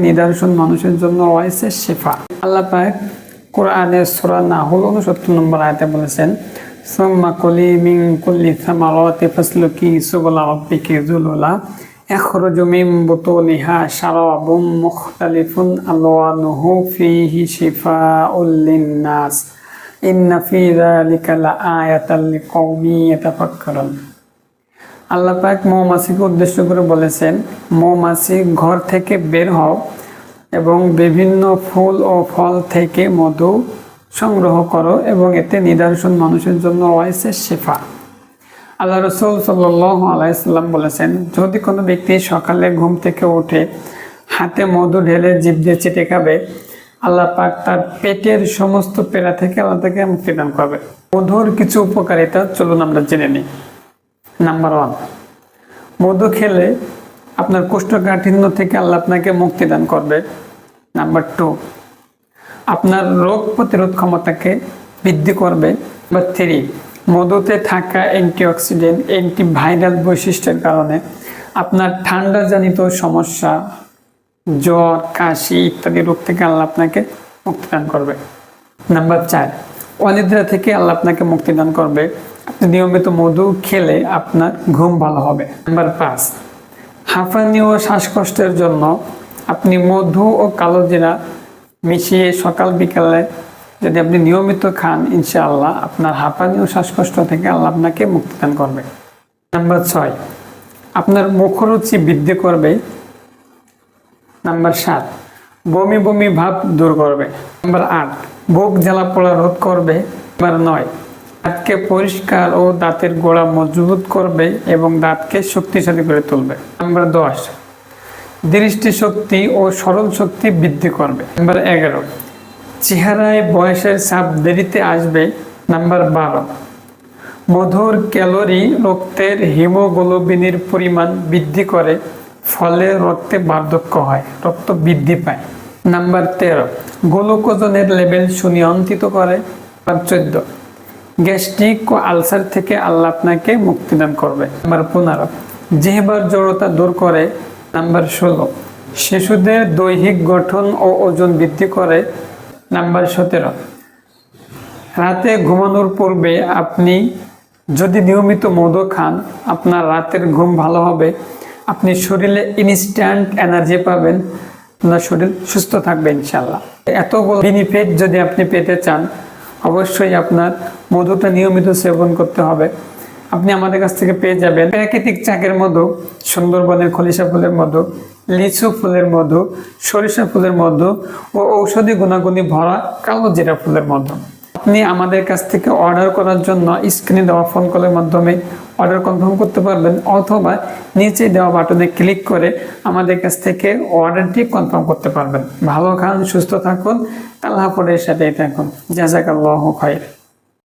নিদর্শন মানুষের জন্য রয়েছে শিফা। আল্লাহ পাক কোরআনের সূরা নাহল 69 নম্বর আয়াতে বলেছেন, সুম্মা কুলি মিন কুল্লি সামারাতি ফাসলুকি সুবুলা রাব্বিকি যুলুলা ইয়াখরুজু মিন বুতুনিহা শারাবুম মুখতালিফুন আলওয়ানুহু ফীহি শিফাউল লিন-নাস ইন্না ফী যালিকা লাআয়াতাল লিকাওমিন ইয়াতাফাক্কারুন। আল্লাহ পাক মৌমাছিকে উদ্দেশ্য করে বলেছেন, মৌমাছি ঘর থেকে বের হও এবং বিভিন্ন ফুল ও ফল থেকে মধু সংগ্রহ করো এবং এতে নিদর্শন মানুষের জন্য রয়েছে শিফা। আল্লাহ রাসূল সাল্লাল্লাহু আলাইহি সাল্লাম বলেছেন, যদি কোনো ব্যক্তি সকালে ঘুম থেকে উঠে হাতে মধু ঢেলে জিভ দিয়ে চেটে খাবে, আল্লাহ পাক তার পেটের সমস্ত পীড়া থেকে আল্লাহ তাকে মুক্তি দান করবে। মধুর কিছু উপকারিতা চলুন আমরা জেনে নিই। নাম্বার 1, মধু খেলে আপনার কোষ্ঠকাঠিন্য থেকে আল্লাহ আপনাকে মুক্তি দান করবে। নাম্বার 2, আপনার রোগ প্রতিরোধ ক্ষমতাকে বৃদ্ধি করবে। নাম্বার 3, মধুতে থাকা অ্যান্টিঅক্সিডেন্ট অ্যান্টিভাইরাল বৈশিষ্ট্যের কারণে আপনার ঠান্ডাজনিত সমস্যা, জ্বর, কাশি ইত্যাদি রোগ থেকে আল্লাহ আপনাকে মুক্তি দান করবে। নাম্বার 4, অনিদ্রা থেকে আল্লাহ আপনাকে মুক্তি দান করবে। আপনি নিয়মিত মধু খেলে আপনার ঘুম ভালো হবে। নাম্বার 5, হাঁফানি ও শ্বাসকষ্টের জন্য আপনি মধু ও কালো জিরা মিশিয়ে সকাল বিকালে যদি আপনি নিয়মিত খান, ইনশাআল্লাহ আপনার হাঁপানি ও শ্বাসকষ্ট থেকে আল্লাহ আপনাকে মুক্তি দান করবে। নাম্বার 6, আপনার মুখরুচি বৃদ্ধি করবে। নাম্বার 7, বমি বমি ভাব দূর করবে। নাম্বার 8, বুক জ্বালা পোড়া রোধ করবে। নাম্বার 9, দাঁতকে পরিষ্কার ও দাঁতের গোড়া মজবুত করবে এবং দাঁতকে শক্তিশালী করে তুলবে। নাম্বার 10, দৃষ্টিশক্তি ও স্মরণ শক্তি বৃদ্ধি করবে। নাম্বার 11, চেহারায় বয়সের ছাপ দেরিতে আসবে। নাম্বার 12, মধুর ক্যালোরি রক্তের হিমোগ্লোবিনের পরিমাণ বৃদ্ধি করে, ফলে রক্তে বার্ধক্য হয়, রক্ত বৃদ্ধি পায়। নাম্বার 13, গ্লুকোজনের লেভেল সুনিয়ন্ত্রিত করে। নাম্বার 14, গ্যাস্ট্রিক ও আলসার থেকে আল্লাহ আপনাকে মুক্তিদান করবে। নাম্বার 15, জিহ্বার জড়তা দূর করে। নাম্বার 16, শিশুদের দৈহিক গঠন ও ওজন বৃদ্ধি করে। নাম্বার 17, রাতে ঘুমানোর পূর্বে আপনি যদি নিয়মিত মধু খান, আপনার রাতের ঘুম ভালো হবে, আপনি শরীরে ইনস্ট্যান্ট এনার্জি পাবেন, আপনার শরীর সুস্থ থাকবে ইনশাআল্লাহ। এতগুলো বেনিফিট যদি আপনি পেতে চান, অবশ্যই আপনার মধুটা নিয়মিত সেবন করতে হবে। আপনি আমাদের কাছ থেকে পেয়ে যাবেন প্রাকৃতিক চাকের মধু, সুন্দরবনের খলিশা ফুলের মধু, লিচু ফুলের মধু, সরিষা ফুলের মধু ও ঔষধি গুণাগুণে ভরা কালো জিরা ফুলের মধু। আপনি আমাদের কাছ থেকে অর্ডার করার জন্য স্ক্রিনে দেওয়া ফোন কলের মাধ্যমে অর্ডার কনফার্ম করতে পারবেন, অথবা নিচে দেওয়া বাটনে ক্লিক করে আমাদের কাছ থেকে অর্ডারটি কনফার্ম করতে পারবেন। ভালো খান, সুস্থ থাকুন, আল্লাহ হাফেজের সাথেই থাকুন। জাযাকাল্লাহু খাইর।